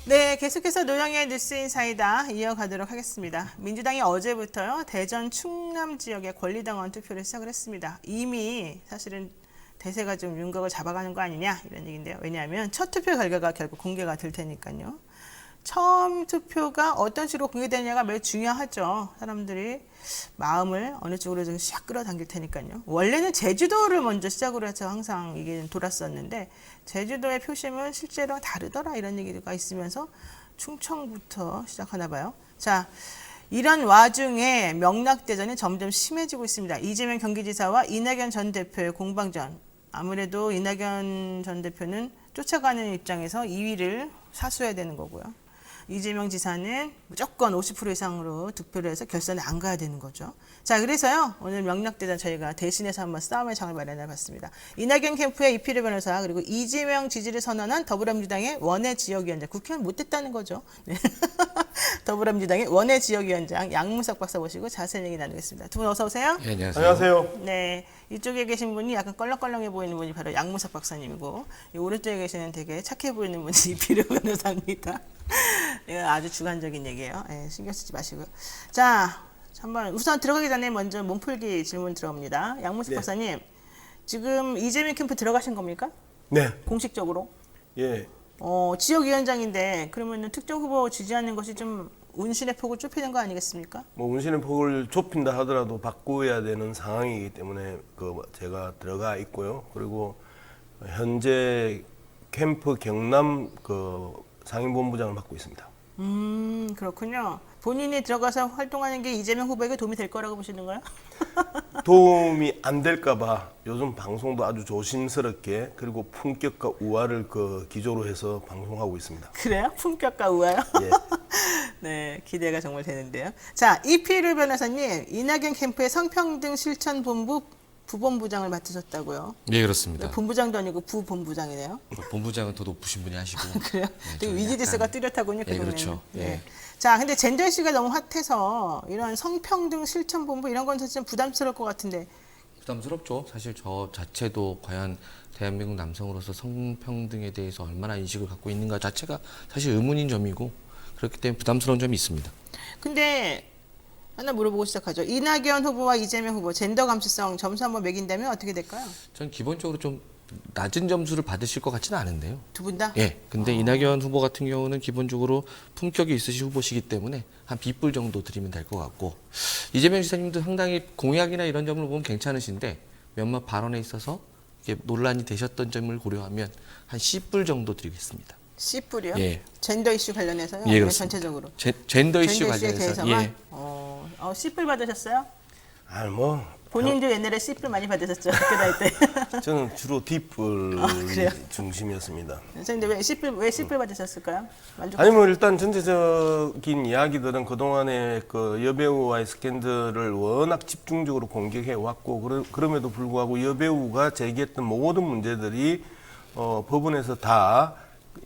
네, 계속해서 노영의 뉴스인사이다 이어가도록 하겠습니다. 민주당이 어제부터요, 대전 충남 지역의 권리당원 투표를 시작을 했습니다. 이미 사실은 대세가 좀 윤곽을 잡아가는 거 아니냐 이런 얘기인데요. 왜냐하면 첫 투표 결과가 결국 공개가 될 테니까요. 처음 투표가 어떤 식으로 공개되느냐가 매우 중요하죠. 사람들이 마음을 어느 쪽으로 좀 샥 끌어당길 테니까요. 원래는 제주도를 먼저 시작으로 해서 항상 이게 돌았었는데 제주도의 표심은 실제로 다르더라 이런 얘기가 있으면서 충청부터 시작하나 봐요. 자, 이런 와중에 명락대전이 점점 심해지고 있습니다. 이재명 경기지사와 이낙연 전 대표의 공방전. 아무래도 이낙연 전 대표는 쫓아가는 입장에서 2위를 사수해야 되는 거고요. 이재명 지사는 무조건 50% 이상으로 득표를 해서 결선에 안 가야 되는 거죠. 자, 그래서요, 오늘 명락대전 저희가 대신해서 한번 싸움의 장을 마련해 봤습니다. 이낙연 캠프의 이필우 변호사, 그리고 이재명 지지를 선언한 더불어민주당의 원외 지역위원장, 국회의원 못됐다는 거죠. 네. 더불어민주당의 원외 지역위원장 양무석 박사 모시고 자세한 얘기 나누겠습니다. 두 분 어서 오세요. 네, 안녕하세요. 안녕하세요. 네, 이쪽에 계신 분이 약간 껄렁껄렁해 보이는 분이 바로 양무석 박사님이고, 이 오른쪽에 계시는 되게 착해 보이는 분이 이필우 변호사입니다. 이거 아주 주관적인 얘기예요. 네, 신경 쓰지 마시고요. 자, 한번 우선 들어가기 전에 먼저 몸풀기 질문 들어옵니다. 양무석 네. 박사님, 지금 이재명 캠프 들어가신 겁니까? 네. 공식적으로? 예. 지역위원장인데 그러면 특정 후보 지지하는 것이 좀 운신의 폭을 좁히는 거 아니겠습니까? 뭐 운신의 폭을 좁힌다 하더라도 바꾸어야 되는 상황이기 때문에 제가 들어가 있고요. 그리고 현재 캠프 경남 상임본부장을 맡고 있습니다. 그렇군요. 본인이 들어가서 활동하는 게 이재명 후보에게 도움이 될 거라고 보시는 거예요? 도움이 안 될까봐 요즘 방송도 아주 조심스럽게 그리고 품격과 우아를 기조로 해서 방송하고 있습니다. 그래요? 품격과 우아요? 예. 네, 기대가 정말 되는데요. 자, 이필우 변호사님, 이낙연 캠프의 성평등 실천본부 부본부장을 맡으셨다고요? 네, 그렇습니다. 본부장도 아니고 부본부장이네요. 본부장은 더 높으신 분이 하시고. 그래요? 네, 되게 저는 위기질서가 약간- 뚜렷하군요. 그 네, 동네는. 그렇죠. 네. 네. 자, 근데 젠더 이슈가 너무 핫해서 이런 성평등 실천본부 이런 건 사실 좀 부담스러울 것 같은데. 부담스럽죠. 사실 저 자체도 과연 대한민국 남성으로서 성평등에 대해서 얼마나 인식을 갖고 있는가 자체가 사실 의문인 점이고 그렇기 때문에 부담스러운 점이 있습니다. 근데 하나 물어보고 시작하죠. 이낙연 후보와 이재명 후보 젠더 감수성 점수 한번 매긴다면 어떻게 될까요? 전 기본적으로 좀 낮은 점수를 받으실 것 같지는 않은데요. 두 분 다? 예. 근데 이낙연 후보 같은 경우는 기본적으로 품격이 있으신 후보시기 때문에 한 B뿔 정도 드리면 될 것 같고 이재명 지사님도 상당히 공약이나 이런 점을 보면 괜찮으신데 몇몇 발언에 있어서 이게 논란이 되셨던 점을 고려하면 한 C뿔 정도 드리겠습니다. C뿔이요? 예. 젠더 이슈 관련해서요? 예, 아니면 그렇습니다. 전체적으로? 젠더 이슈 젠더 이슈에 관련해서 대해서만? 예. C뿔 받으셨어요? 본인도 옛날에 C뿔 많이 받으셨죠? 학교 다닐 때. 저는 주로 D뿔 그래요? 중심이었습니다. 근데 왜 C뿔 받으셨을까요? 아니 일단 전체적인 이야기들은 그동안에 여배우와의 스캔들을 워낙 집중적으로 공격해 왔고 그럼에도 불구하고 여배우가 제기했던 모든 문제들이 법원에서 다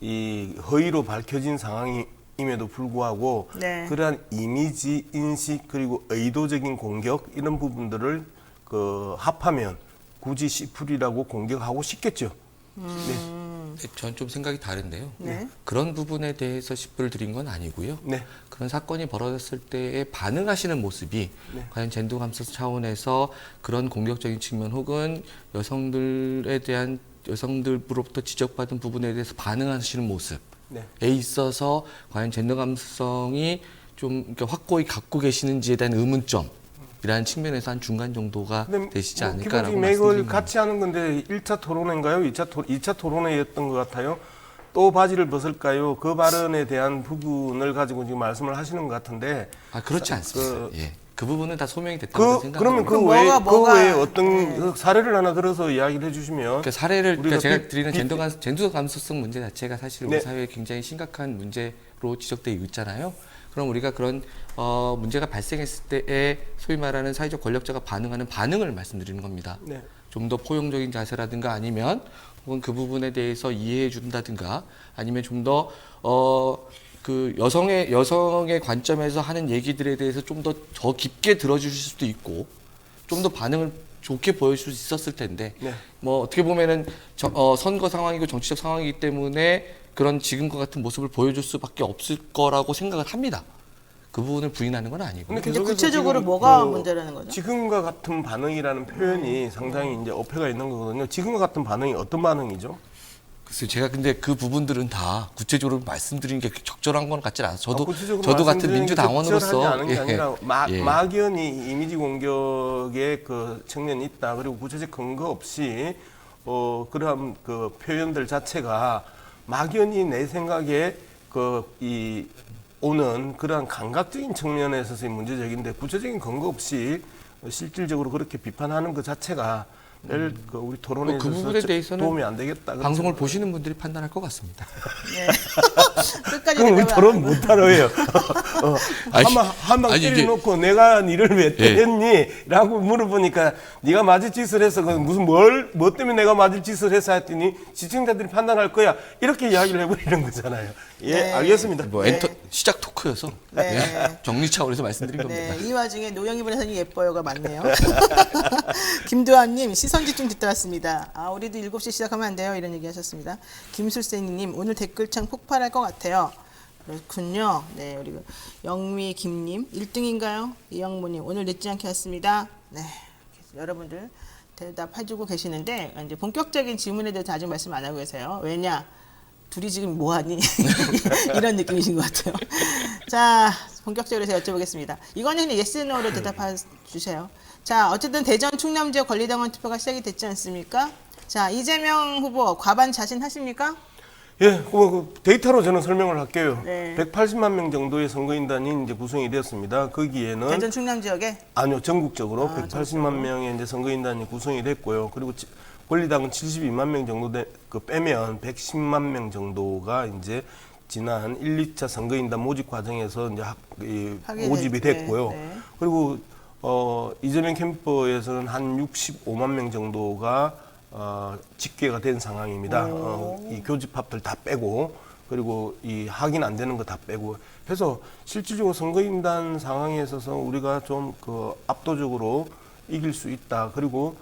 이 허위로 밝혀진 상황임에도 불구하고 네. 그러한 이미지 인식 그리고 의도적인 공격 이런 부분들을 합하면 굳이 C풀이라고 공격하고 싶겠죠. 네. 전 좀 생각이 다른데요. 네. 그런 부분에 대해서 C뿔을 드린 건 아니고요. 네. 그런 사건이 벌어졌을 때에 반응하시는 모습이 네. 과연 젠더 감수 차원에서 그런 공격적인 측면 혹은 여성들로부터 지적받은 부분에 대해서 반응하시는 모습에 네. 있어서 과연 젠더 감수성이 좀 이렇게 확고히 갖고 계시는지에 대한 의문점이라는 측면에서 한 중간 정도가 되시지 않을까라고 기본적인 말씀드립니다. 맥을 같이 하는 건데 1차 토론회인가요? 2차 토론회였던 것 같아요. 또 바지를 벗을까요? 그 발언에 대한 부분을 가지고 지금 말씀을 하시는 것 같은데 그렇지 않습니다. 예. 그 부분은 다 소명이 됐다고 생각합니다. 그러면 그 외에 어떤 네. 사례를 하나 들어서 이야기를 해주시면 그러니까 제가 우리가 드리는 젠더 감수성 문제 자체가 사실 우리 네. 사회에 굉장히 심각한 문제로 지적되어 있잖아요. 그럼 우리가 그런 문제가 발생했을 때에 소위 말하는 사회적 권력자가 반응하는 반응을 말씀드리는 겁니다. 네. 좀 더 포용적인 자세라든가 아니면 혹은 그 부분에 대해서 이해해 준다든가 아니면 좀 더 그 여성의 관점에서 하는 얘기들에 대해서 좀 더 깊게 들어주실 수도 있고 좀 더 반응을 좋게 보여줄 수 있었을 텐데 네. 뭐 어떻게 보면은 선거 상황이고 정치적 상황이기 때문에 그런 지금과 같은 모습을 보여줄 수밖에 없을 거라고 생각을 합니다. 그 부분을 부인하는 건 아니고. 근데 근데 계속해서 구체적으로 지금 뭐가 문제라는 거죠? 지금과 같은 반응이라는 표현이 상당히 이제 어폐가 있는 거거든요. 지금과 같은 반응이 어떤 반응이죠? 글쎄요, 제가 근데 그 부분들은 다 구체적으로 말씀드리는 게 적절한 건 같지 않아서 구체적으로 저도 같은 말씀드리는 게 적절하지 민주당원으로서 않은 게 아니라 예. 막연히 이미지 공격의 그 측면이 있다. 그리고 구체적 근거 없이 그러한 그 표현들 자체가 막연히 내 생각에 이 오는 그러한 감각적인 측면에 있어서의 문제적인데 구체적인 근거 없이 실질적으로 그렇게 비판하는 것 자체가 늘 우리 토론에 그 있어서 부분에 대해서는 도움이 안 되겠다. 방송을 보시는 분들이 판단할 것 같습니다. 네. 끝까지 그럼 우리 대답을 토론 안 하고. 못하러요. 아니, 한방 아니, 이게- 때려놓고 내가 니를 왜 예. 때렸니? 라고 물어보니까 네가 맞을 짓을 해서 무슨 뭐 때문에 내가 맞을 짓을 해서 했더니 시청자들이 판단할 거야. 이렇게 이야기를 해버리는 거잖아요. 예, 네. 알겠습니다. 뭐 시작 토크여서 네. 예, 정리 차원에서 말씀드린 네, 겁니다. 이 와중에 노영희 변호사님 예뻐요가 많네요. 김도환님 시선 집중 듣다 왔습니다. 아, 우리도 7시 시작하면 안 돼요? 이런 얘기 하셨습니다. 김술생님 오늘 댓글창 폭발할 것 같아요. 그렇군요. 네, 그리고 영미 김님 1등인가요? 이영모님 오늘 늦지 않게 왔습니다. 네, 여러분들 대답해주고 계시는데 이제 본격적인 질문에 대해서 아직 말씀 안 하고 계세요. 왜냐? 둘이 지금 뭐하니? 이런 느낌이신 것 같아요. 자, 본격적으로 제가 여쭤보겠습니다. 이거는 그냥 yes, no로 대답해 주세요. 자, 어쨌든 대전 충남 지역 권리당원 투표가 시작이 됐지 않습니까? 자, 이재명 후보 과반 자신하십니까? 예, 그 데이터로 저는 설명을 할게요. 네. 180만 명 정도의 선거인단이 이제 구성이 되었습니다. 거기에는 대전 충남 지역에 아니요, 전국적으로 180만 명의 이제 선거인단이 구성이 됐고요. 그리고 권리당은 72만 명 정도 빼면 110만 명 정도가 이제 지난 1, 2차 선거인단 모집 과정에서 이제 모집이 됐고요. 네. 그리고 이재명 캠프에서는 한 65만 명 정도가 집계가 된 상황입니다. 이 교집합들 다 빼고 그리고 이 확인 안 되는 거 다 빼고 해서 실질적으로 선거인단 상황에 있어서 우리가 좀 압도적으로 이길 수 있다. 그리고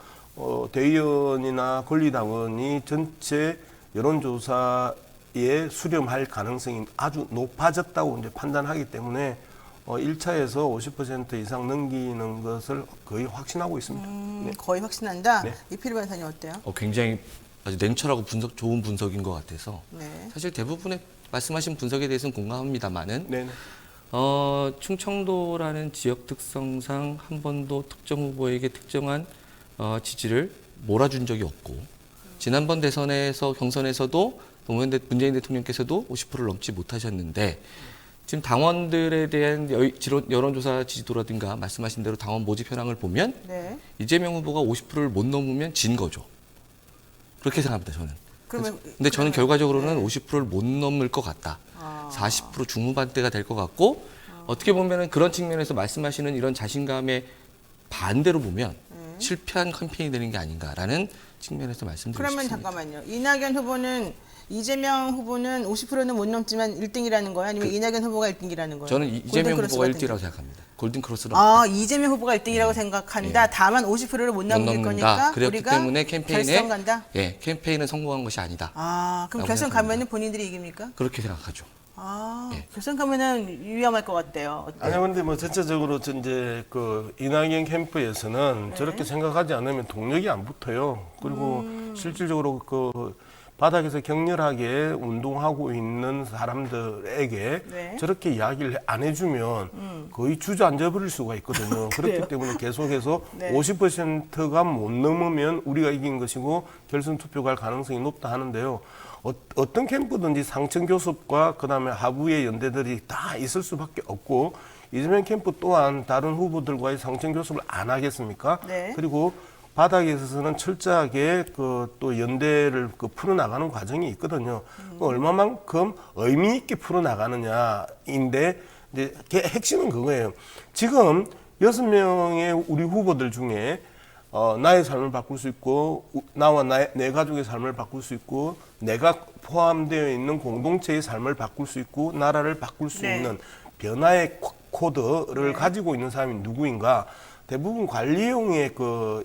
대의원이나 권리당원이 전체 여론조사에 수렴할 가능성이 아주 높아졌다고 이제 판단하기 때문에 1차에서 50% 이상 넘기는 것을 거의 확신하고 있습니다. 네. 거의 확신한다. 네. 이필 변호사님 어때요? 굉장히 아주 냉철하고 좋은 분석인 것 같아서 네. 사실 대부분의 말씀하신 분석에 대해서는 공감합니다만은 네네. 충청도라는 지역 특성상 한 번도 특정 후보에게 특정한 지지를 몰아준 적이 없고 지난번 대선에서 경선에서도 문재인 대통령께서도 50%를 넘지 못하셨는데 지금 당원들에 대한 여론조사 지지도라든가 말씀하신 대로 당원 모집 현황을 보면 네. 이재명 후보가 50%를 못 넘으면 진 거죠. 그렇게 생각합니다, 저는. 근데 저는 결과적으로는 50%를 못 넘을 것 같다. 40% 중후반대가 될 것 같고 어떻게 보면은 그런 측면에서 말씀하시는 이런 자신감의 반대로 보면 실패한 캠페인이 되는 게 아닌가라는 측면에서 말씀드리고 그러면 싶습니다. 잠깐만요. 이낙연 후보는 이재명 후보는 50%는 못 넘지만 1등이라는 거예요? 아니면 이낙연 후보가 1등이라는 거예요? 저는 이재명 골든크로스 후보가 같은 1등이라고 생각합니다. 골든크로스는 아, 이재명 후보가 1등이라고 생각한다. 다만 50%를 못 넘길 넘는다. 거니까 그렇기 우리가 때문에 결선 간다. 캠페인은 성공한 것이 아니다. 아, 그럼 라고 결선 생각합니다. 가면은 본인들이 이깁니까? 그렇게 생각하죠. 아, 예. 결선 가면은 위험할 것 같대요. 아니 근데 뭐 전체적으로 이제 이낙연 캠프에서는 저렇게 생각하지 않으면 동력이 안 붙어요. 그리고 실질적으로 바닥에서 격렬하게 운동하고 있는 사람들에게 네. 저렇게 이야기를 안 해주면 거의 주저앉아 버릴 수가 있거든요. 그렇기 때문에 계속해서 네. 50%가 못 넘으면 우리가 이긴 것이고 결선 투표 갈 가능성이 높다 하는데요. 어떤 캠프든지 상층 교섭과 그다음에 하부의 연대들이 다 있을 수밖에 없고 이재명 캠프 또한 다른 후보들과의 상층 교섭을 안 하겠습니까? 네. 그리고 바닥에 있어서는 철저하게 또 연대를 풀어나가는 과정이 있거든요. 얼마만큼 의미 있게 풀어나가느냐인데 이제 핵심은 그거예요. 지금 6명의 우리 후보들 중에 나의 삶을 바꿀 수 있고 나와 내 가족의 삶을 바꿀 수 있고 내가 포함되어 있는 공동체의 삶을 바꿀 수 있고 나라를 바꿀 수 네. 있는 변화의 코드를 가지고 있는 사람이 누구인가? 대부분 관리형의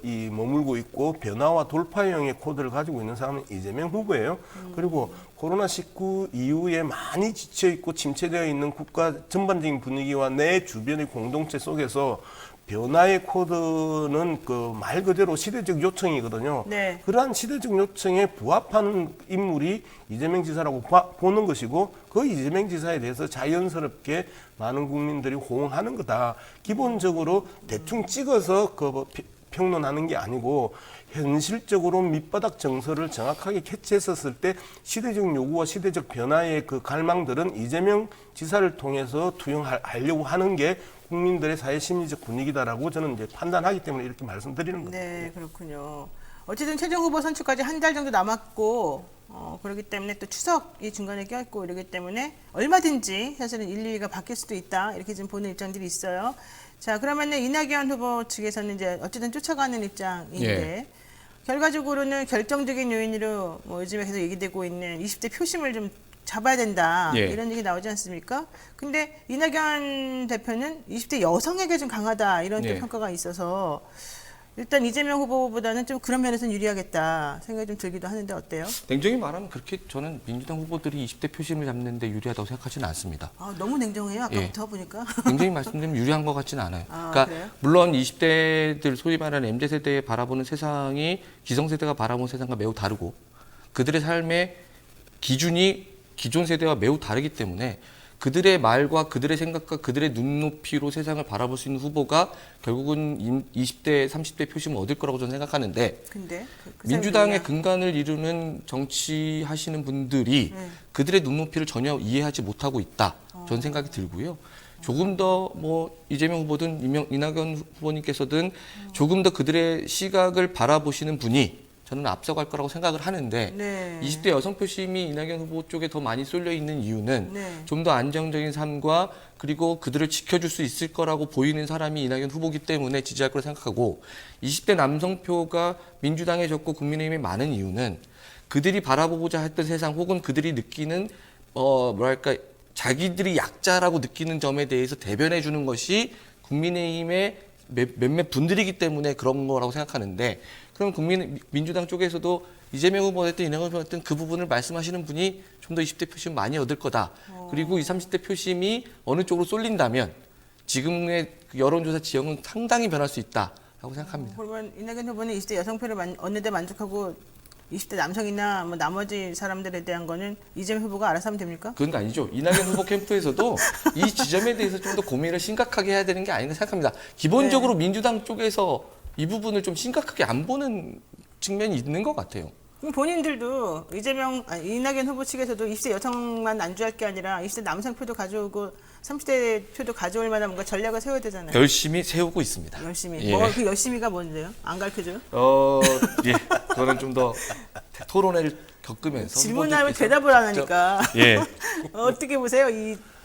이 머물고 있고 변화와 돌파형의 코드를 가지고 있는 사람은 이재명 후보예요. 그리고 코로나19 이후에 많이 지쳐 있고 침체되어 있는 국가 전반적인 분위기와 내 주변의 공동체 속에서 변화의 코드는 말 그대로 시대적 요청이거든요. 네. 그러한 시대적 요청에 부합하는 인물이 이재명 지사라고 보는 것이고 그 이재명 지사에 대해서 자연스럽게 많은 국민들이 호응하는 거다. 기본적으로 대충 찍어서 평론하는 게 아니고 현실적으로 밑바닥 정서를 정확하게 캐치했었을 때 시대적 요구와 시대적 변화의 그 갈망들은 이재명 지사를 통해서 투영하려고 하는 게 국민들의 사회 심리적 분위기다라고 저는 이제 판단하기 때문에 이렇게 말씀드리는 겁니다. 네, 그렇군요. 어쨌든 최종 후보 선출까지 한 달 정도 남았고 그렇기 때문에 또 추석이 중간에 껴있고 이러기 때문에 얼마든지 사실은 1, 2위가 바뀔 수도 있다 이렇게 지금 보는 입장들이 있어요. 자, 그러면은 이낙연 후보 측에서는 이제 어쨌든 쫓아가는 입장인데 결과적으로는 결정적인 요인으로 뭐 요즘에 계속 얘기되고 있는 20대 표심을 좀 잡아야 된다 이런 얘기 나오지 않습니까? 근데 이낙연 대표는 20대 여성에게 좀 강하다 이런 또 평가가 있어서 일단 이재명 후보보다는 좀 그런 면에서는 유리하겠다 생각이 좀 들기도 하는데 어때요? 냉정히 말하면 그렇게 저는 민주당 후보들이 20대 표심을 잡는데 유리하다고 생각하지는 않습니다. 아, 너무 냉정해요. 아까부터 보니까. 굉장히 말씀드리면 유리한 것 같지는 않아요. 아, 그러니까 그래요? 물론 20대들 소위 말하는 MZ세대에 바라보는 세상이 기성세대가 바라보는 세상과 매우 다르고 그들의 삶의 기준이 기존 세대와 매우 다르기 때문에 그들의 말과 그들의 생각과 그들의 눈높이로 세상을 바라볼 수 있는 후보가 결국은 20대, 30대 표심을 얻을 거라고 저는 생각하는데 근데 그 민주당의 사람들이나- 근간을 이루는 정치하시는 분들이 그들의 눈높이를 전혀 이해하지 못하고 있다. 저는 생각이 들고요. 조금 더 뭐 이재명 후보든 이낙연 후보님께서든 조금 더 그들의 시각을 바라보시는 분이 저는 앞서갈 거라고 생각을 하는데 네. 20대 여성 표심이 이낙연 후보 쪽에 더 많이 쏠려 있는 이유는 네. 좀 더 안정적인 삶과 그리고 그들을 지켜줄 수 있을 거라고 보이는 사람이 이낙연 후보기 때문에 지지할 거라 생각하고 20대 남성표가 민주당에 적고 국민의힘에 많은 이유는 그들이 바라보고자 했던 세상 혹은 그들이 느끼는 뭐랄까 자기들이 약자라고 느끼는 점에 대해서 대변해 주는 것이 국민의힘의 몇몇 분들이기 때문에 그런 거라고 생각하는데 그럼 민주당 쪽에서도 이재명 후보였든 이낙연 후보였든 그 부분을 말씀하시는 분이 좀 더 20대 표심 많이 얻을 거다. 그리고 20, 30대 표심이 어느 쪽으로 쏠린다면 지금의 여론조사 지형은 상당히 변할 수 있다라고 생각합니다. 그러면 이낙연 후보는 20대 여성표를 얻는 데 만족하고 20대 남성이나 뭐 나머지 사람들에 대한 거는 이재명 후보가 알아서 하면 됩니까? 그건 아니죠. 이낙연 후보 캠프에서도 이 지점에 대해서 좀 더 고민을 심각하게 해야 되는 게 아닌가 생각합니다. 기본적으로 민주당 쪽에서 이 부분을 좀 심각하게 안 보는 측면이 있는 것 같아요. 그럼 본인들도 이낙연 후보 측에서도 20대 여성만 안주할 게 아니라 20대 남성 표도 가져오고 30대 표도 가져올 만한 뭔가 전략을 세워야 되잖아요. 열심히 세우고 있습니다. 열심히. 예. 그 열심히가 뭔데요? 안 가르쳐줘요? 예. 그거는 좀 더 토론회를 겪으면서 질문하면 후보들께서 대답을 안 직접- 하니까. 예. 어떻게 보세요?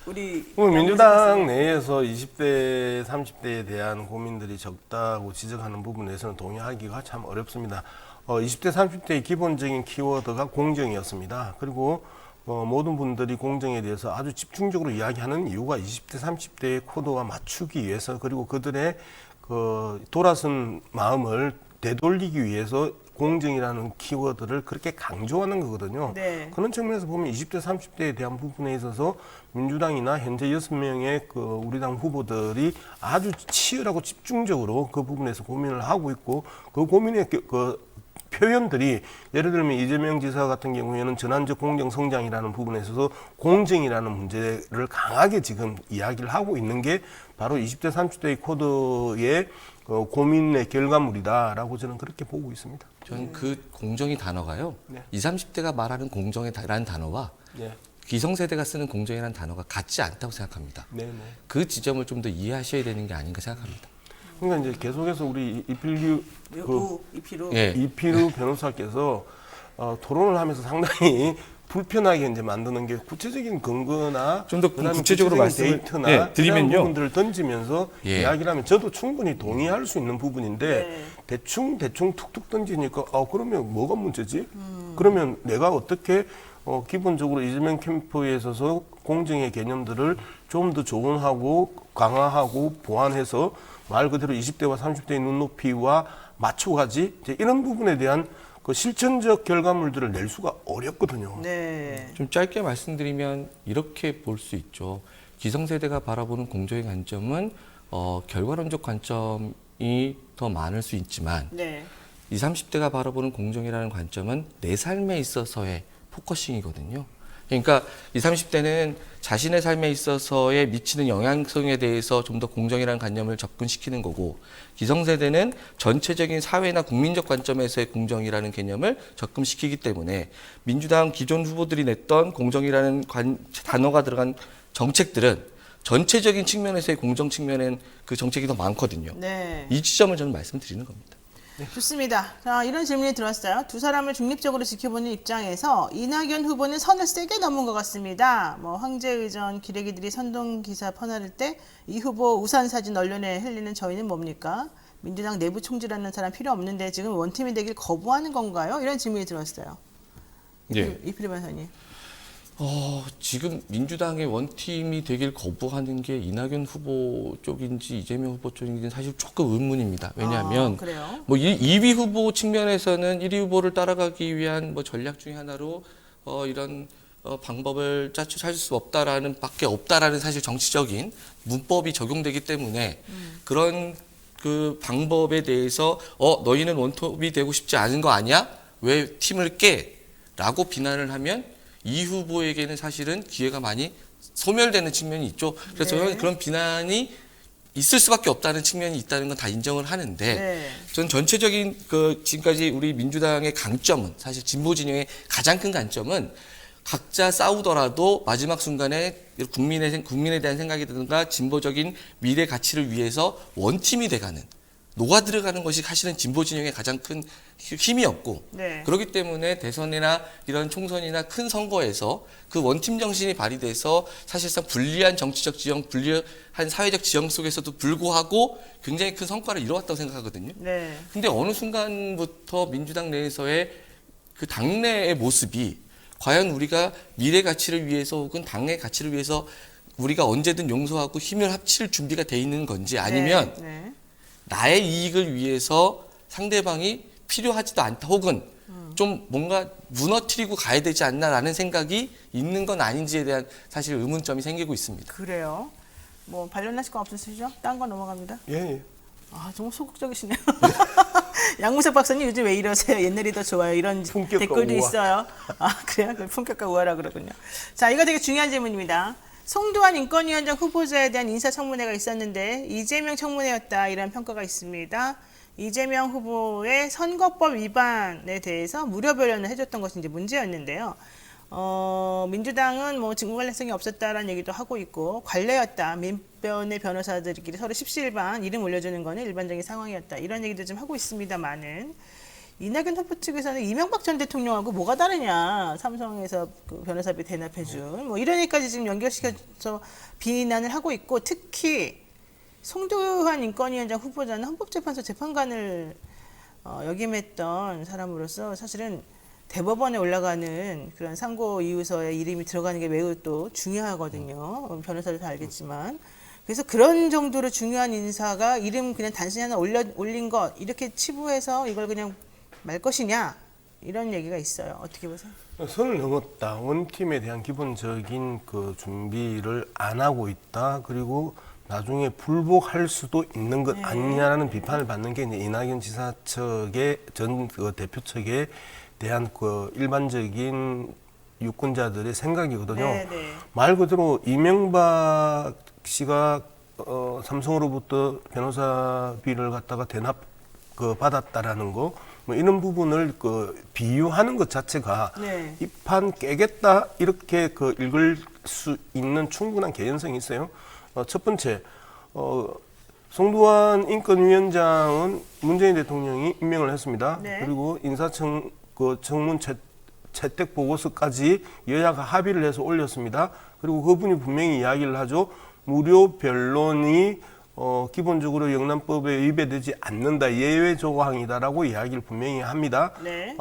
우리 민주당 내에서 20대, 30대에 대한 고민들이 적다고 지적하는 부분에서는 동의하기가 참 어렵습니다. 20대, 30대의 기본적인 키워드가 공정이었습니다. 그리고 모든 분들이 공정에 대해서 아주 집중적으로 이야기하는 이유가 20대, 30대의 코드와 맞추기 위해서 그리고 그들의 돌아선 마음을 되돌리기 위해서 공정이라는 키워드를 그렇게 강조하는 거거든요. 네. 그런 측면에서 보면 20대, 30대에 대한 부분에 있어서 민주당이나 현재 6명의 우리 당 후보들이 아주 치열하고 집중적으로 그 부분에서 고민을 하고 있고 그 고민의 표현들이 예를 들면 이재명 지사 같은 경우에는 전환적 공정 성장이라는 부분에 있어서 공정이라는 문제를 강하게 지금 이야기를 하고 있는 게 바로 20대, 30대의 코드의 고민의 결과물이다라고 저는 그렇게 보고 있습니다. 저는 그 공정이 단어가요. 네. 20, 30대가 말하는 공정이라는 단어와 네, 기성세대가 쓰는 공정이라는 단어가 같지 않다고 생각합니다. 네, 네. 그 지점을 좀 더 이해하셔야 되는 게 아닌가 생각합니다. 그러니까 이제 계속해서 우리 이필규 이피로. 예. 이필우 변호사께서 토론을 하면서 상당히 불편하게 이제 만드는 게 구체적인 근거나 좀더 그다음에 구체적으로 구체적인 말씀을 데이터나 예, 드리면요. 그런 부분들을 던지면서 예. 이야기를 하면 저도 충분히 동의할 수 있는 부분인데 네. 대충 툭툭 던지니까 그러면 뭐가 문제지? 그러면 내가 어떻게 기본적으로 이재명 캠프에 있어서 공정의 개념들을 좀 더 조언하고 강화하고 보완해서 말 그대로 20대와 30대의 눈높이와 맞춰가지 이제 이런 부분에 대한 그 실천적 결과물들을 낼 수가 어렵거든요. 네. 좀 짧게 말씀드리면 이렇게 볼 수 있죠. 기성세대가 바라보는 공정의 관점은 결과론적 관점이 더 많을 수 있지만 네. 20, 30대가 바라보는 공정이라는 관점은 내 삶에 있어서의 포커싱이거든요. 그러니까 20, 30대는 자신의 삶에 있어서의 미치는 영향성에 대해서 좀 더 공정이라는 관념을 접근시키는 거고, 기성세대는 전체적인 사회나 국민적 관점에서의 공정이라는 개념을 접근시키기 때문에 민주당 기존 후보들이 냈던 공정이라는 단어가 들어간 정책들은 전체적인 측면에서의 공정 측면엔 그 정책이 더 많거든요. 네. 이 지점을 저는 말씀드리는 겁니다. 좋습니다. 자, 이런 질문이 들어왔어요. 두 사람을 중립적으로 지켜보는 입장에서 이낙연 후보는 선을 세게 넘은 것 같습니다. 뭐 황제의전 기레기들이 선동 기사 퍼나를 때 이 후보 우산 사진 언론에 흘리는 저희는 뭡니까? 민주당 내부 총질하는 사람 필요 없는데 지금 원팀이 되길 거부하는 건가요? 이런 질문이 들어왔어요. 예. 이필 변호사님. 지금 민주당의 원팀이 되길 거부하는 게 이낙연 후보 쪽인지 이재명 후보 쪽인지는 사실 조금 의문입니다. 왜냐하면 그래요? 뭐 2위 후보 측면에서는 1위 후보를 따라가기 위한 뭐 전략 중에 하나로 이런 방법을 찾을 수 없다라는 밖에 없다라는 사실 정치적인 문법이 적용되기 때문에 그런 그 방법에 대해서 너희는 원톱이 되고 싶지 않은 거 아니야? 왜 팀을 깨? 라고 비난을 하면 이 후보에게는 사실은 기회가 많이 소멸되는 측면이 있죠. 그래서 네. 그런 비난이 있을 수밖에 없다는 측면이 있다는 건 다 인정을 하는데 네. 전 전체적인 그 지금까지 우리 민주당의 강점은 사실 진보 진영의 가장 큰 관점은 각자 싸우더라도 마지막 순간에 국민에 대한 생각이 드는가 진보적인 미래 가치를 위해서 원팀이 돼가는 녹아 들어가는 것이 사실은 진보 진영의 가장 큰 힘이었고 네. 그렇기 때문에 대선이나 이런 총선이나 큰 선거에서 그 원팀 정신이 발휘돼서 사실상 불리한 정치적 지형, 불리한 사회적 지형 속에서도 불구하고 굉장히 큰 성과를 이뤄왔다고 생각하거든요. 네. 근데 어느 순간부터 민주당 내에서의 그 당내의 모습이 과연 우리가 미래 가치를 위해서 혹은 당의 가치를 위해서 우리가 언제든 용서하고 힘을 합칠 준비가 돼 있는 건지 아니면 네. 나의 이익을 위해서 상대방이 필요하지도 않다 혹은 좀 뭔가 무너뜨리고 가야 되지 않나라는 생각이 있는 건 아닌지에 대한 사실 의문점이 생기고 있습니다. 그래요. 뭐 반론하실 거 없으시죠? 딴 거 넘어갑니다. 예. 아, 정말 소극적이시네요. 양무석 박사님 요즘 왜 이러세요? 옛날이 더 좋아요. 이런 품격과 댓글도 우아. 있어요. 아, 그래요? 품격과 우아라 그러군요. 자, 이거 되게 중요한 질문입니다. 송두환 인권위원장 후보자에 대한 인사청문회가 있었는데 이재명 청문회였다 이런 평가가 있습니다. 이재명 후보의 선거법 위반에 대해서 무료 변론을 해줬던 것이 이제 문제였는데요. 민주당은 뭐 증거 관련성이 없었다라는 얘기도 하고 있고 관례였다. 민변의 변호사들끼리 서로 십시일반 이름 올려주는 거는 일반적인 상황이었다. 이런 얘기도 좀 하고 있습니다만은 이낙연 후보 측에서는 이명박 전 대통령하고 뭐가 다르냐. 삼성에서 그 변호사비 대납해준 뭐 이런 얘기까지 지금 연결시켜서 비난을 하고 있고 특히 송두환 인권위원장 후보자는 헌법재판소 재판관을 역임했던 사람으로서 사실은 대법원에 올라가는 그런 상고 이유서에 이름이 들어가는 게 매우 또 중요하거든요. 변호사도 다 알겠지만. 그래서 그런 정도로 중요한 인사가 이름 그냥 단순히 하나 올린 것 이렇게 치부해서 이걸 그냥 말 것이냐 이런 얘기가 있어요. 어떻게 보세요? 선을 넘었다. 원팀에 대한 기본적인 그 준비를 안 하고 있다. 그리고 나중에 불복할 수도 있는 것 아니냐라는 비판을 받는 게 이제 이낙연 지사 측의 전 그 대표 측에 대한 그 일반적인 유권자들의 생각이거든요. 네. 말 그대로 이명박 씨가 삼성으로부터 변호사비를 갖다가 대납 받았다라는 거, 뭐 이런 부분을 비유하는 것 자체가 네. 이 판 깨겠다 이렇게 읽을 수 있는 충분한 개연성이 있어요. 첫 번째, 송두환 인권위원장은 문재인 대통령이 임명을 했습니다. 네. 그리고 청문 채택 보고서까지 여야가 합의를 해서 올렸습니다. 그리고 그분이 분명히 이야기를 하죠. 무료 변론이 기본적으로 영란법에 위배되지 않는다, 예외 조항이다라고 이야기를 분명히 합니다. 네.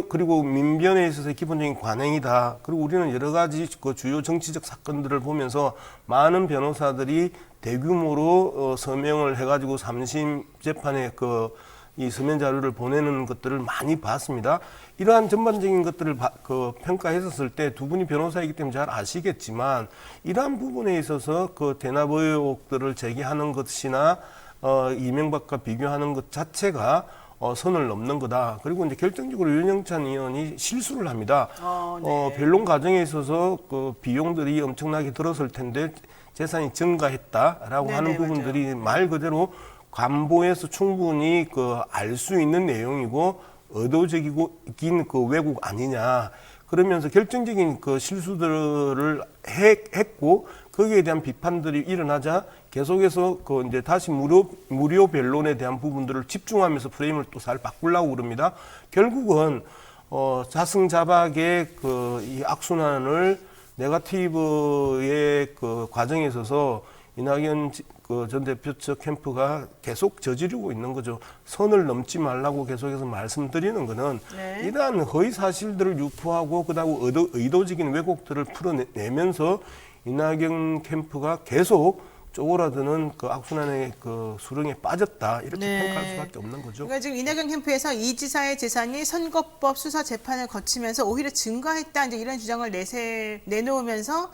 그리고 민변에 있어서의 기본적인 관행이다. 그리고 우리는 여러 가지 그 주요 정치적 사건들을 보면서 많은 변호사들이 대규모로 서명을 해가지고 3심 재판에 이 서면 자료를 보내는 것들을 많이 봤습니다. 이러한 전반적인 것들을 평가했었을 때 두 분이 변호사이기 때문에 잘 아시겠지만 이러한 부분에 있어서 대납 의혹들을 제기하는 것이나 이명박과 비교하는 것 자체가 선을 넘는 거다. 그리고 이제 결정적으로 윤영찬 의원이 실수를 합니다. 네. 변론 과정에 있어서 비용들이 엄청나게 들었을 텐데 재산이 증가했다라고 네네, 하는 부분들이 맞아요. 말 그대로 관보에서 충분히 알 수 있는 내용이고 의도적인 왜곡 아니냐. 그러면서 결정적인 실수들을 했고 거기에 대한 비판들이 일어나자 계속해서 이제 다시 무료 변론에 대한 부분들을 집중하면서 프레임을 또 잘 바꾸려고 그럽니다. 결국은 자승자박의 이 악순환을 네거티브의 과정에 있어서 이낙연 전 대표 측 캠프가 계속 저지르고 있는 거죠. 선을 넘지 말라고 계속해서 말씀드리는 거는 네. 이러한 허위 사실들을 유포하고 그다음 의도적인 왜곡들을 풀어내면서 이낙연 캠프가 계속 쪼그라드는 악순환의 수렁에 빠졌다, 이렇게 네. 평가할 수밖에 없는 거죠. 그러니까 지금 이낙연 캠프에서 이 지사의 재산이 선거법 수사 재판을 거치면서 오히려 증가했다, 이제 이런 주장을 내놓으면서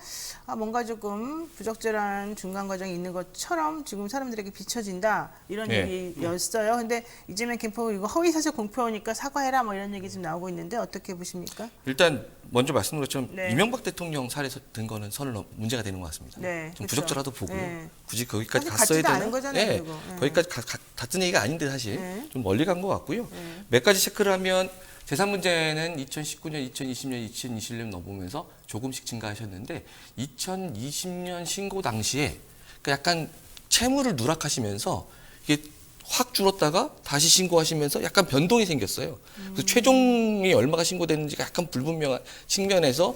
뭔가 조금 부적절한 중간 과정이 있는 것처럼 지금 사람들에게 비춰진다, 이런 네. 얘기였어요. 근데 이재명 캠프 이거 허위 사실 공표니까 사과해라, 뭐 이런 얘기 지금 나오고 있는데 어떻게 보십니까? 일단 먼저 말씀드린 것처럼 네. 이명박 대통령 사례에서 든 거는 문제가 되는 것 같습니다. 네, 좀 그렇죠. 부적절하도 보고요. 네. 굳이 거기까지 사실 갔어야 같지도 되나? 않은 거잖아요, 네, 그거. 네. 거기까지 같은 얘기가 아닌데 사실 네. 좀 멀리 간 것 같고요. 몇 가지 체크를 하면 재산 문제는 2019년, 2020년, 2021년 넘으면서 조금씩 증가하셨는데 2020년 신고 당시에 그러니까 약간 채무를 누락하시면서 이게 확 줄었다가 다시 신고하시면서 약간 변동이 생겼어요. 그래서 최종이 얼마가 신고됐는지가 약간 불분명한 측면에서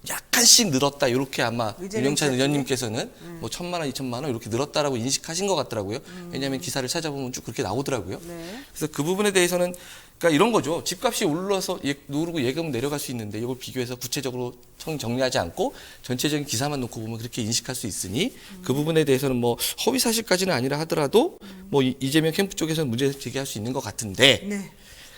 약간씩 늘었다, 이렇게 아마 윤영찬 의원님께서는 뭐 1,000만 원, 2,000만 원 이렇게 늘었다라고 인식하신 것 같더라고요. 왜냐하면 기사를 찾아보면 쭉 그렇게 나오더라고요. 네. 그래서 그 부분에 대해서는 그러니까 이런 거죠. 집값이 올라서 누르고 예금 내려갈 수 있는데 이걸 비교해서 구체적으로 정리하지 않고 전체적인 기사만 놓고 보면 그렇게 인식할 수 있으니 그 부분에 대해서는 뭐 허위 사실까지는 아니라 하더라도 뭐 이재명 캠프 쪽에서는 문제 제기할 수 있는 것 같은데, 네.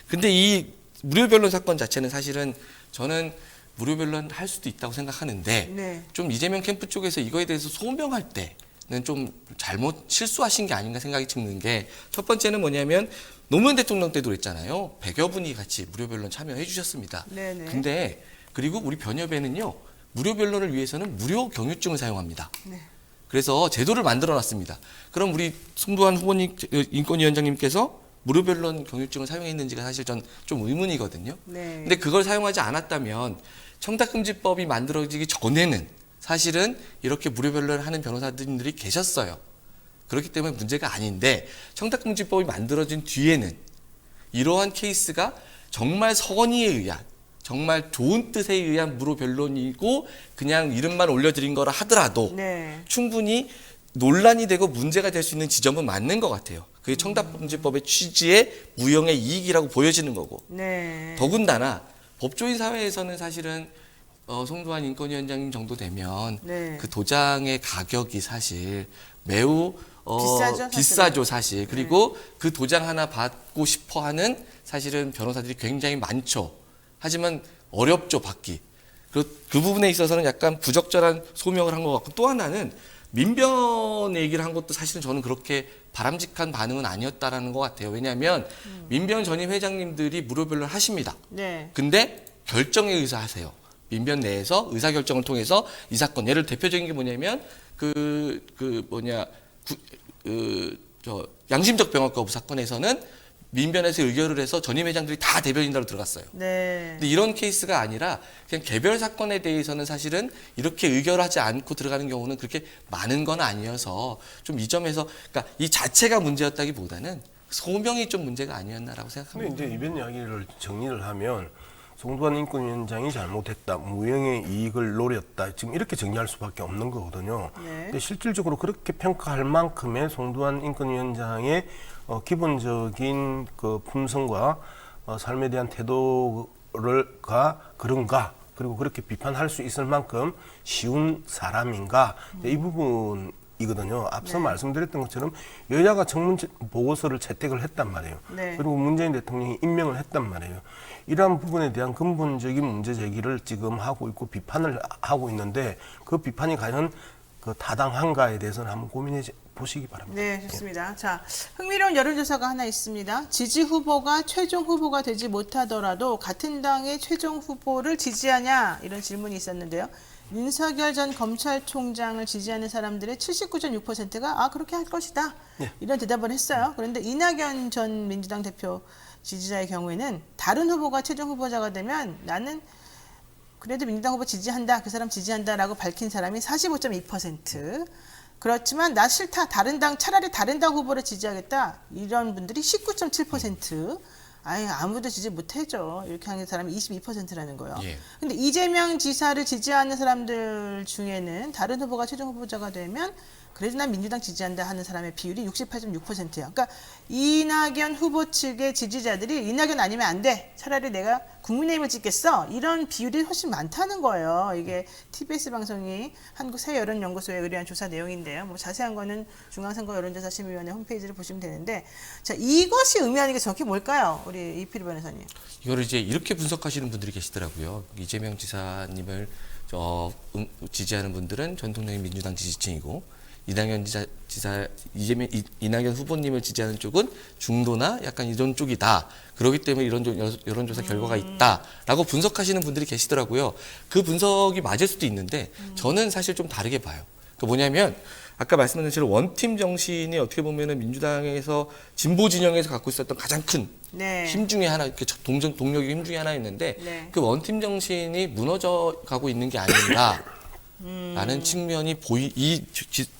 근데 이 무료 변론 사건 자체는 사실은 저는 무료 변론 할 수도 있다고 생각하는데 네. 좀 이재명 캠프 쪽에서 이거에 대해서 소명할 때는 좀 잘못 실수하신 게 아닌가 생각이 드는 게, 첫 번째는 뭐냐면 노무현 대통령 때도 그랬잖아요. 100여 분이 같이 무료 변론 참여해 주셨습니다. 네네. 근데 그리고 우리 변협에는요, 무료 변론을 위해서는 무료 경유증을 사용합니다. 네. 그래서 제도를 만들어 놨습니다. 그럼 우리 송도한 후보님, 인권위원장님께서 무료 변론 경유증을 사용했는지가 사실 전 좀 의문이거든요. 네. 근데 그걸 사용하지 않았다면 청탁금지법이 만들어지기 전에는 사실은 이렇게 무료 변론을 하는 변호사들이 계셨어요. 그렇기 때문에 문제가 아닌데 청탁금지법이 만들어진 뒤에는 이러한 케이스가 정말 선의에 의한, 정말 좋은 뜻에 의한 무료 변론이고 그냥 이름만 올려드린 거라 하더라도 네. 충분히 논란이 되고 문제가 될 수 있는 지점은 맞는 것 같아요. 그게 청탁금지법의 취지의 무형의 이익이라고 보여지는 거고. 네. 더군다나 법조인 사회에서는 사실은 송도한 인권위원장님 정도 되면 네. 그 도장의 가격이 사실 매우 비싸죠, 비싸죠, 사실. 그리고 그 도장 하나 받고 싶어 하는 사실은 변호사들이 굉장히 많죠. 하지만 어렵죠, 받기. 그 부분에 있어서는 약간 부적절한 소명을 한 것 같고, 또 하나는 민변 얘기를 한 것도 사실은 저는 그렇게 바람직한 반응은 아니었다라는 것 같아요. 왜냐하면 민변 전임 회장님들이 무료 변론을 하십니다. 네. 근데 결정에 의사하세요. 민변 내에서 의사결정을 통해서 이 사건, 예를 대표적인 게 뭐냐면 양심적 병역 거부 사건에서는 민변에서 의결을 해서 전임 회장들이 다 대변인단으로 들어갔어요. 네. 근데 이런 케이스가 아니라 그냥 개별 사건에 대해서는 사실은 이렇게 의결하지 않고 들어가는 경우는 그렇게 많은 건 아니어서 좀 이 점에서, 그러니까 이 자체가 문제였다기보다는 소명이 좀 문제가 아니었나라고 생각합니다. 근데 이제 이번 이야기를 정리를 하면 송두환 인권위원장이 잘못했다, 무형의 이익을 노렸다, 지금 이렇게 정리할 수밖에 없는 거거든요. 네. 근데 실질적으로 그렇게 평가할 만큼의 송두환 인권위원장의 기본적인 그 품성과 삶에 대한 태도가 그런가, 그리고 그렇게 비판할 수 있을 만큼 쉬운 사람인가, 이 부분이거든요. 앞서 말씀드렸던 것처럼 여야가 청문 보고서를 채택을 했단 말이에요. 네. 그리고 문재인 대통령이 임명을 했단 말이에요. 이러한 부분에 대한 근본적인 문제 제기를 지금 하고 있고 비판을 하고 있는데, 그 비판이 과연 그 타당한가에 대해서는 한번 고민해 보시기 바랍니다. 네, 좋습니다. 자, 흥미로운 여론조사가 하나 있습니다. 지지 후보가 최종 후보가 되지 못하더라도 같은 당의 최종 후보를 지지하냐, 이런 질문이 있었는데요. 윤석열 전 검찰총장을 지지하는 사람들의 79.6%가 그렇게 할 것이다, 이런 대답을 했어요. 그런데 이낙연 전 민주당 대표 지지자의 경우에는 다른 후보가 최종 후보자가 되면 나는 그래도 민주당 후보 지지한다, 그 사람 지지한다라고 밝힌 사람이 45.2%. 그렇지만 나 싫다, 차라리 다른 당 후보를 지지하겠다, 이런 분들이 19.7%. 아예 아무도 지지 못해줘, 이렇게 하는 사람이 22%라는 거예요. 예. 근데 이재명 지사를 지지하는 사람들 중에는 다른 후보가 최종 후보자가 되면 그래도 난 민주당 지지한다 하는 사람의 비율이 68.6%예요. 그러니까 이낙연 후보 측의 지지자들이 이낙연 아니면 안 돼, 차라리 내가 국민의힘을 찍겠어, 이런 비율이 훨씬 많다는 거예요. 이게 TBS 방송이 한국새여론연구소에 의뢰한 조사 내용인데요. 뭐 자세한 거는 중앙선거 여론조사심의위원회 홈페이지를 보시면 되는데, 자, 이것이 의미하는 게 정확히 뭘까요, 우리 이필 변호사님? 이거를 이제 이렇게 분석하시는 분들이 계시더라고요. 이재명 지사님을 지지하는 분들은 전통적인 민주당 지지층이고, 이낙연 이낙연 후보님을 지지하는 쪽은 중도나 약간 이런 쪽이다. 그렇기 때문에 이런 여론조사 결과가 있다라고 분석하시는 분들이 계시더라고요. 그 분석이 맞을 수도 있는데 저는 사실 좀 다르게 봐요. 그 뭐냐면 아까 말씀드린 것처럼 원팀 정신이 어떻게 보면은 민주당에서 진보 진영에서 갖고 있었던 가장 큰 힘 중에 하나, 동력의 힘 중에 하나였는데 그 원팀 정신이 무너져 가고 있는 게 아닌가. 라는 측면이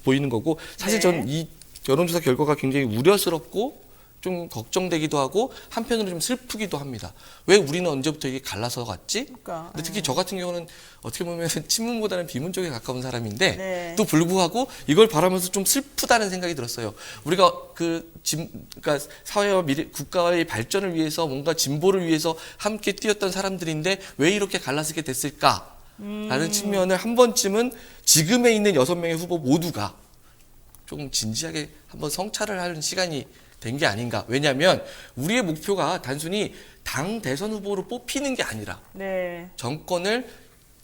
보이는 거고, 사실 저는 이 여론조사 결과가 굉장히 우려스럽고 좀 걱정되기도 하고 한편으로 좀 슬프기도 합니다. 왜 우리는 언제부터 이게 갈라서 갔지? 그러니까, 근데 특히 저 같은 경우는 어떻게 보면 친문보다는 비문 쪽에 가까운 사람인데 네. 또 불구하고 이걸 바라면서 좀 슬프다는 생각이 들었어요. 우리가 그러니까 사회와 국가의 발전을 위해서 뭔가 진보를 위해서 함께 뛰었던 사람들인데 왜 이렇게 갈라서게 됐을까? 라는 측면을 한 번쯤은 지금에 있는 6명의 후보 모두가 조금 진지하게 한번 성찰을 하는 시간이 된 게 아닌가. 왜냐하면 우리의 목표가 단순히 당 대선 후보로 뽑히는 게 아니라 정권을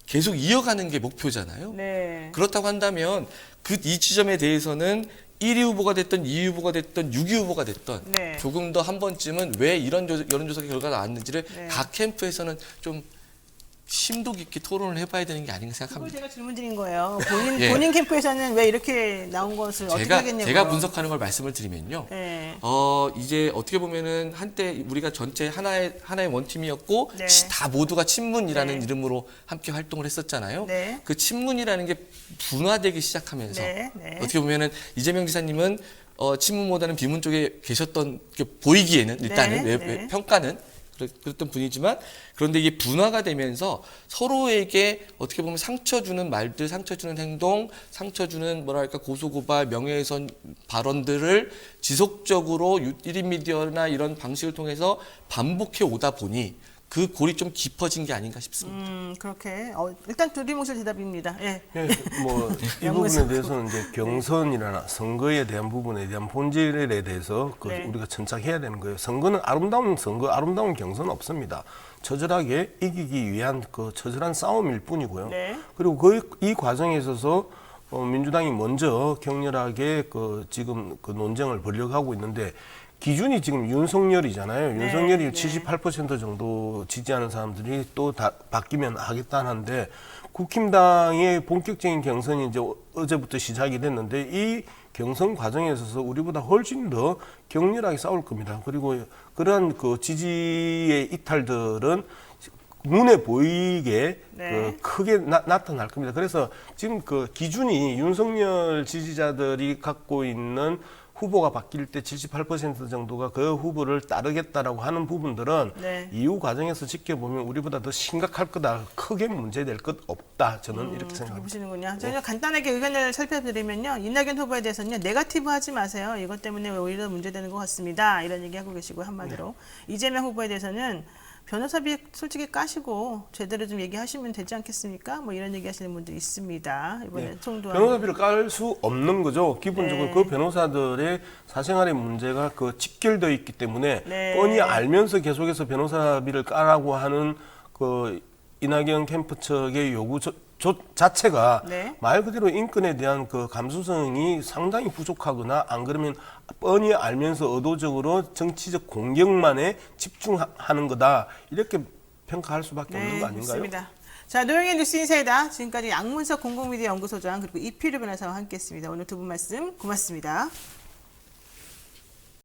계속 이어가는 게 목표잖아요. 그렇다고 한다면 이 지점에 대해서는 1위 후보가 됐던 2위 후보가 됐던 6위 후보가 됐던 조금 더 한 번쯤은 왜 이런 여론조사 결과가 나왔는지를 각 캠프에서는 좀 심도 깊게 토론을 해봐야 되는 게 아닌가 생각합니다. 그걸 제가 질문 드린 거예요. 예. 본인 캠프에서는 왜 이렇게 나온 것을 어떻게 하겠냐고요. 제가 분석하는 걸 말씀을 드리면요. 네. 이제 어떻게 보면은 한때 우리가 전체 하나의 원팀이었고 네. 다 모두가 친문이라는 네. 이름으로 함께 활동을 했었잖아요. 네. 그 친문이라는 게 분화되기 시작하면서 네. 어떻게 보면은 이재명 지사님은 친문보다는 비문 쪽에 계셨던 게 보이기에는 일단은 네. 평가는 그랬던 분이지만, 그런데 이게 분화가 되면서 서로에게 어떻게 보면 상처 주는 말들, 상처 주는 행동, 상처 주는 뭐랄까 고소고발, 명예훼손 발언들을 지속적으로 1인 미디어나 이런 방식을 통해서 반복해 오다 보니 그 골이 좀 깊어진 게 아닌가 싶습니다. 그렇게 일단 두리뭉실 대답입니다. 예. 이 부분에 대해서는 이제 경선이나 선거에 대한 부분에 대한 본질에 대해서 우리가 천착해야 되는 거예요. 선거는 아름다운 선거, 아름다운 경선은 없습니다. 처절하게 이기기 위한 그 처절한 싸움일 뿐이고요. 그리고 이 과정에 있어서 민주당이 먼저 격렬하게 지금 논쟁을 벌려가고 있는데, 기준이 지금 윤석열이잖아요. 윤석열이 78% 정도 지지하는 사람들이 또 바뀌면 하겠다는데, 국힘당의 본격적인 경선이 이제 어제부터 시작이 됐는데, 이 경선 과정에 있어서 우리보다 훨씬 더 격렬하게 싸울 겁니다. 그리고 그러한 지지의 이탈들은 눈에 보이게 크게 나타날 겁니다. 그래서 지금 기준이 윤석열 지지자들이 갖고 있는 후보가 바뀔 때 78% 정도가 그 후보를 따르겠다라고 하는 부분들은 네. 이후 과정에서 지켜보면 우리보다 더 심각할 거다. 크게 문제될 것 없다. 저는 이렇게 그렇게 생각합니다. 보시는군요. 저희가 간단하게 의견을 살펴드리면요. 이낙연 후보에 대해서는요. 네거티브 하지 마세요. 이것 때문에 오히려 문제되는 것 같습니다. 이런 얘기 하고 계시고 한마디로. 이재명 후보에 대해서는 변호사비 솔직히 까시고 제대로 좀 얘기하시면 되지 않겠습니까? 뭐 이런 얘기 하시는 분들이 있습니다. 이번에 총도한. 변호사비를 깔 수 없는 거죠. 기본적으로 네. 그 변호사들의 사생활의 문제가 그 직결되어 있기 때문에 네. 뻔히 알면서 계속해서 변호사비를 까라고 하는 그 이낙연 캠프 측의 요구 자체가 네. 말 그대로 인권에 대한 그 감수성이 상당히 부족하거나 안 그러면 뻔히 알면서 의도적으로 정치적 공격만에 집중하는 거다. 이렇게 평가할 수밖에 없는 거 아닌가요? 좋습니다. 자, 노영의 뉴스 인사이다. 지금까지 양문석 공공미디어 연구소장 그리고 이필우 변호사와 함께했습니다. 오늘 두 분 말씀 고맙습니다.